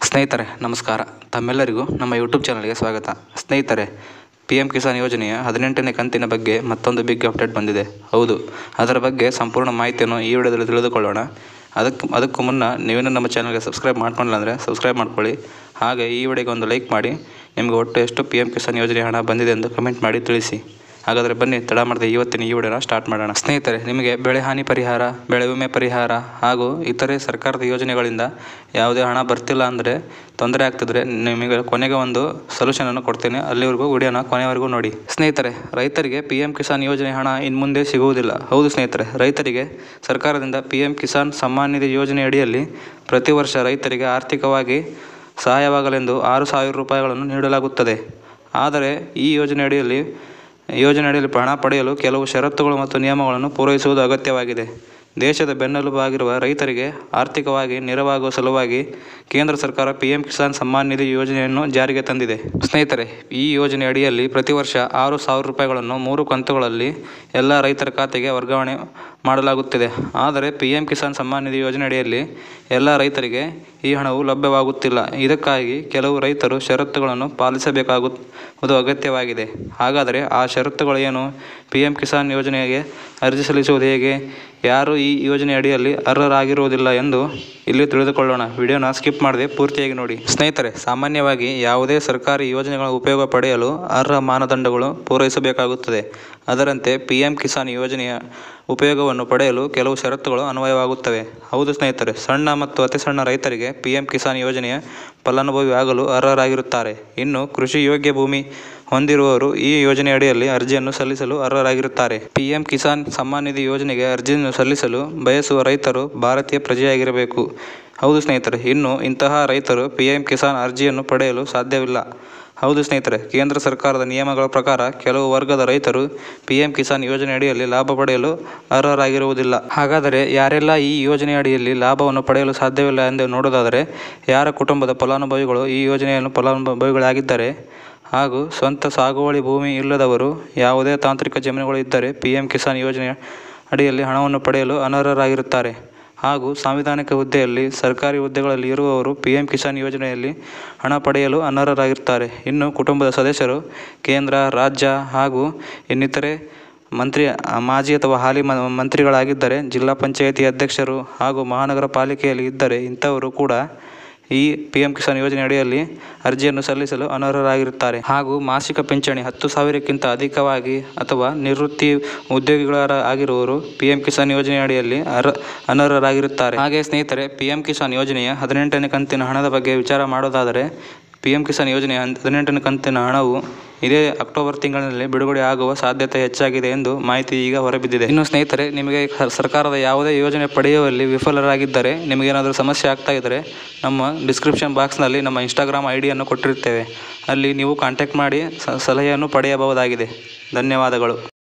ಸ್ನೇಹಿತರೆ ನಮಸ್ಕಾರ. ತಮ್ಮೆಲ್ಲರಿಗೂ ನಮ್ಮ ಯೂಟ್ಯೂಬ್ ಚಾನಲ್ಗೆ ಸ್ವಾಗತ. ಸ್ನೇಹಿತರೆ, PM ಕಿಸಾನ್ ಯೋಜನೆಯ 18ನೇ ಕಂತಿನ ಬಗ್ಗೆ ಮತ್ತೊಂದು ಬಿಗ್ ಅಪ್ಡೇಟ್ ಬಂದಿದೆ. ಹೌದು, ಅದರ ಬಗ್ಗೆ ಸಂಪೂರ್ಣ ಮಾಹಿತಿಯನ್ನು ಈ ವಿಡಿಯೋದಲ್ಲಿ ತಿಳಿದುಕೊಳ್ಳೋಣ. ಅದಕ್ಕೂ ಮುನ್ನ ನೀವೇನು ನಮ್ಮ ಚಾನಲ್ಗೆ ಸಬ್ಸ್ಕ್ರೈಬ್ ಮಾಡ್ಕೊಂಡಿಲ್ಲ ಅಂದರೆ ಸಬ್ಸ್ಕ್ರೈಬ್ ಮಾಡ್ಕೊಳ್ಳಿ. ಹಾಗೆ ಈ ವಿಡಿಯೋಗೆ ಒಂದು ಲೈಕ್ ಮಾಡಿ. ನಿಮಗೆ ಒಟ್ಟು ಎಷ್ಟು PM ಕಿಸಾನ್ ಯೋಜನೆ ಹಣ ಬಂದಿದೆ ಎಂದು ಕಮೆಂಟ್ ಮಾಡಿ ತಿಳಿಸಿ. ಹಾಗಾದರೆ ಬನ್ನಿ ತಡ ಮಾಡದೆ ಇವತ್ತಿನ ಈ ವಿಡಿಯೋನ ಸ್ಟಾರ್ಟ್ ಮಾಡೋಣ. ಸ್ನೇಹಿತರೆ, ನಿಮಗೆ ಬೆಳೆ ಹಾನಿ ಪರಿಹಾರ, ಬೆಳೆ ವಿಮೆ ಪರಿಹಾರ ಹಾಗೂ ಇತರೆ ಸರ್ಕಾರದ ಯೋಜನೆಗಳಿಂದ ಯಾವುದೇ ಹಣ ಬರ್ತಿಲ್ಲ ಅಂದರೆ, ತೊಂದರೆ ಆಗ್ತಿದ್ರೆ ನಿಮಗೆ ಕೊನೆಗೆ ಒಂದು ಸೊಲ್ಯೂಷನನ್ನು ಕೊಡ್ತೇನೆ. ಅಲ್ಲಿವರೆಗೂ ವಿಡಿಯೋನ ಕೊನೆವರೆಗೂ ನೋಡಿ. ಸ್ನೇಹಿತರೆ, ರೈತರಿಗೆ PM ಕಿಸಾನ್ ಯೋಜನೆ ಹಣ ಇನ್ನು ಮುಂದೆ ಸಿಗುವುದಿಲ್ಲ. ಹೌದು ಸ್ನೇಹಿತರೆ, ರೈತರಿಗೆ ಸರ್ಕಾರದಿಂದ PM ಕಿಸಾನ್ ಸಮ್ಮಾನ್ ನಿಧಿ ಯೋಜನೆ ಅಡಿಯಲ್ಲಿ ಪ್ರತಿ ವರ್ಷ ರೈತರಿಗೆ ಆರ್ಥಿಕವಾಗಿ ಸಹಾಯವಾಗಲೆಂದು 6,000 ರೂಪಾಯಿಗಳನ್ನು ನೀಡಲಾಗುತ್ತದೆ. ಆದರೆ ಈ ಯೋಜನೆ ಅಡಿಯಲ್ಲಿ ಹಣ ಪಡೆಯಲು ಕೆಲವು ಷರತ್ತುಗಳು ಮತ್ತು ನಿಯಮಗಳನ್ನು ಪೂರೈಸುವುದು ಅಗತ್ಯವಾಗಿದೆ. ದೇಶದ ಬೆನ್ನೆಲುಬಾಗಿರುವ ರೈತರಿಗೆ ಆರ್ಥಿಕವಾಗಿ ನೆರವಾಗುವ ಸಲುವಾಗಿ ಕೇಂದ್ರ ಸರ್ಕಾರ PM ಕಿಸಾನ್ ಸಮ್ಮಾನ್ ನಿಧಿ ಯೋಜನೆಯನ್ನು ಜಾರಿಗೆ ತಂದಿದೆ. ಸ್ನೇಹಿತರೆ, ಈ ಯೋಜನೆ ಅಡಿಯಲ್ಲಿ ಪ್ರತಿ ವರ್ಷ 6,000 ರೂಪಾಯಿಗಳನ್ನು 3 ಕಂತುಗಳಲ್ಲಿ ಎಲ್ಲ ರೈತರ ಖಾತೆಗೆ ವರ್ಗಾವಣೆ ಮಾಡಲಾಗುತ್ತಿದೆ. ಆದರೆ PM ಕಿಸಾನ್ ಸಮ್ಮಾನ್ ನಿಧಿ ಯೋಜನೆ ಅಡಿಯಲ್ಲಿ ಎಲ್ಲ ರೈತರಿಗೆ ಈ ಹಣವು ಲಭ್ಯವಾಗುತ್ತಿಲ್ಲ. ಇದಕ್ಕಾಗಿ ಕೆಲವು ರೈತರು ಷರತ್ತುಗಳನ್ನು ಪಾಲಿಸಬೇಕಾಗುವುದು ಅಗತ್ಯವಾಗಿದೆ. ಹಾಗಾದರೆ ಆ ಷರತ್ತುಗಳು ಏನು? PM ಕಿಸಾನ್ ಯೋಜನೆಗೆ ಅರ್ಜಿ ಸಲ್ಲಿಸುವುದು ಹೇಗೆ? ಯಾರು ಈ ಯೋಜನೆ ಅಡಿಯಲ್ಲಿ ಅರ್ಹರಾಗಿರುವುದಿಲ್ಲ ಎಂದು ಇಲ್ಲಿ ತಿಳಿದುಕೊಳ್ಳೋಣ. ವಿಡಿಯೋನ ಸ್ಕಿಪ್ ಮಾಡದೆ ಪೂರ್ತಿಯಾಗಿ ನೋಡಿ. ಸ್ನೇಹಿತರೆ, ಸಾಮಾನ್ಯವಾಗಿ ಯಾವುದೇ ಸರ್ಕಾರಿ ಯೋಜನೆಗಳ ಉಪಯೋಗ ಪಡೆಯಲು ಅರ್ಹ ಮಾನದಂಡಗಳು ಪೂರೈಸಬೇಕಾಗುತ್ತದೆ. ಅದರಂತೆ PM ಕಿಸಾನ್ ಯೋಜನೆಯ ಉಪಯೋಗವನ್ನು ಪಡೆಯಲು ಕೆಲವು ಷರತ್ತುಗಳು ಅನ್ವಯವಾಗುತ್ತವೆ. ಹೌದು ಸ್ನೇಹಿತರೆ, ಸಣ್ಣ ಮತ್ತು ಅತಿ ಸಣ್ಣ ರೈತರಿಗೆ PM ಕಿಸಾನ್ ಯೋಜನೆಯ ಫಲಾನುಭವಿ ಆಗಲು ಅರ್ಹರಾಗಿರುತ್ತಾರೆ. ಇನ್ನು ಕೃಷಿ ಯೋಗ್ಯ ಭೂಮಿ ಹೊಂದಿರುವವರು ಈ ಯೋಜನೆ ಅಡಿಯಲ್ಲಿ ಅರ್ಜಿಯನ್ನು ಸಲ್ಲಿಸಲು ಅರ್ಹರಾಗಿರುತ್ತಾರೆ. PM ಕಿಸಾನ್ ಸಮ್ಮಾನ್ ನಿಧಿ ಯೋಜನೆಗೆ ಅರ್ಜಿಯನ್ನು ಸಲ್ಲಿಸಲು ಬಯಸುವ ರೈತರು ಭಾರತೀಯ ಪ್ರಜೆಯಾಗಿರಬೇಕು. ಹೌದು ಸ್ನೇಹಿತರೆ, ಇನ್ನು ಇಂತಹ ರೈತರು PM ಕಿಸಾನ್ ಅರ್ಜಿಯನ್ನು ಪಡೆಯಲು ಸಾಧ್ಯವಿಲ್ಲ. ಹೌದು ಸ್ನೇಹಿತರೆ, ಕೇಂದ್ರ ಸರ್ಕಾರದ ನಿಯಮಗಳ ಪ್ರಕಾರ ಕೆಲವು ವರ್ಗದ ರೈತರು PM ಕಿಸಾನ್ ಯೋಜನೆ ಅಡಿಯಲ್ಲಿ ಲಾಭ ಪಡೆಯಲು ಅರ್ಹರಾಗಿರುವುದಿಲ್ಲ. ಹಾಗಾದರೆ ಯಾರೆಲ್ಲ ಈ ಯೋಜನೆ ಅಡಿಯಲ್ಲಿ ಲಾಭವನ್ನು ಪಡೆಯಲು ಸಾಧ್ಯವಿಲ್ಲ ಎಂದು ನೋಡೋದಾದರೆ, ಯಾರ ಕುಟುಂಬದ ಫಲಾನುಭವಿಗಳು ಈ ಯೋಜನೆಯನ್ನು ಫಲಾನುಭವಿಗಳಾಗಿದ್ದರೆ ಹಾಗೂ ಸ್ವಂತ ಸಾಗುವಳಿ ಭೂಮಿ ಇಲ್ಲದವರು, ಯಾವುದೇ ತಾಂತ್ರಿಕ ಜಮೀನುಗಳು ಇದ್ದರೆ PM ಕಿಸಾನ್ ಯೋಜನೆ ಅಡಿಯಲ್ಲಿ ಹಣವನ್ನು ಪಡೆಯಲು ಅನರ್ಹರಾಗಿರುತ್ತಾರೆ. ಹಾಗೂ ಸಾಂವಿಧಾನಿಕ ಹುದ್ದೆಯಲ್ಲಿ, ಸರ್ಕಾರಿ ಹುದ್ದೆಗಳಲ್ಲಿ ಇರುವವರು PM ಕಿಸಾನ್ ಯೋಜನೆಯಲ್ಲಿ ಹಣ ಪಡೆಯಲು ಅನರ್ಹರಾಗಿರುತ್ತಾರೆ. ಇನ್ನು ಕುಟುಂಬದ ಸದಸ್ಯರು ಕೇಂದ್ರ, ರಾಜ್ಯ ಹಾಗೂ ಇನ್ನಿತರೆ ಮಾಜಿ ಅಥವಾ ಹಾಲಿ ಮಂತ್ರಿಗಳಾಗಿದ್ದರೆ, ಜಿಲ್ಲಾ ಪಂಚಾಯಿತಿ ಅಧ್ಯಕ್ಷರು ಹಾಗೂ ಮಹಾನಗರ ಪಾಲಿಕೆಯಲ್ಲಿ ಇದ್ದರೆ ಇಂಥವರು ಕೂಡ ಈ PM ಕಿಸಾನ್ ಯೋಜನೆ ಅಡಿಯಲ್ಲಿ ಅರ್ಜಿಯನ್ನು ಸಲ್ಲಿಸಲು ಅನರ್ಹರಾಗಿರುತ್ತಾರೆ. ಹಾಗೂ ಮಾಸಿಕ ಪಿಂಚಣಿ 10,000ಕ್ಕಿಂತ ಅಧಿಕವಾಗಿ ಅಥವಾ ನಿವೃತ್ತಿ ಉದ್ಯೋಗಿಗಳಾಗಿರುವವರು PM ಕಿಸಾನ್ ಯೋಜನೆ ಅಡಿಯಲ್ಲಿ ಅನರ್ಹರಾಗಿರುತ್ತಾರೆ. ಹಾಗೆ ಸ್ನೇಹಿತರೆ, PM ಕಿಸಾನ್ ಯೋಜನೆಯ 18ನೇ ಕಂತಿನ ಹಣದ ಬಗ್ಗೆ ವಿಚಾರ ಮಾಡೋದಾದರೆ, PM ಕಿಸಾನ್ ಯೋಜನೆಯ 18ನೇ ಕಂತಿನ ಹಣವು ಇದೇ ಅಕ್ಟೋಬರ್ ತಿಂಗಳಿನಲ್ಲಿ ಬಿಡುಗಡೆ ಆಗುವ ಸಾಧ್ಯತೆ ಹೆಚ್ಚಾಗಿದೆ ಎಂದು ಮಾಹಿತಿ ಈಗ ಹೊರಬಿದ್ದಿದೆ. ಇನ್ನು ಸ್ನೇಹಿತರೆ, ನಿಮಗೆ ಸರ್ಕಾರದ ಯಾವುದೇ ಯೋಜನೆ ಪಡೆಯುವಲ್ಲಿ ವಿಫಲರಾಗಿದ್ದರೆ, ನಿಮಗೇನಾದರೂ ಸಮಸ್ಯೆ ಆಗ್ತಾ ಇದ್ದರೆ, ನಮ್ಮ ಡಿಸ್ಕ್ರಿಪ್ಷನ್ ಬಾಕ್ಸ್ನಲ್ಲಿ ನಮ್ಮ Instagram ID ಕೊಟ್ಟಿರುತ್ತೇವೆ. ಅಲ್ಲಿ ನೀವು ಕಾಂಟ್ಯಾಕ್ಟ್ ಮಾಡಿ ಸಲಹೆಯನ್ನು ಪಡೆಯಬಹುದಾಗಿದೆ. ಧನ್ಯವಾದಗಳು.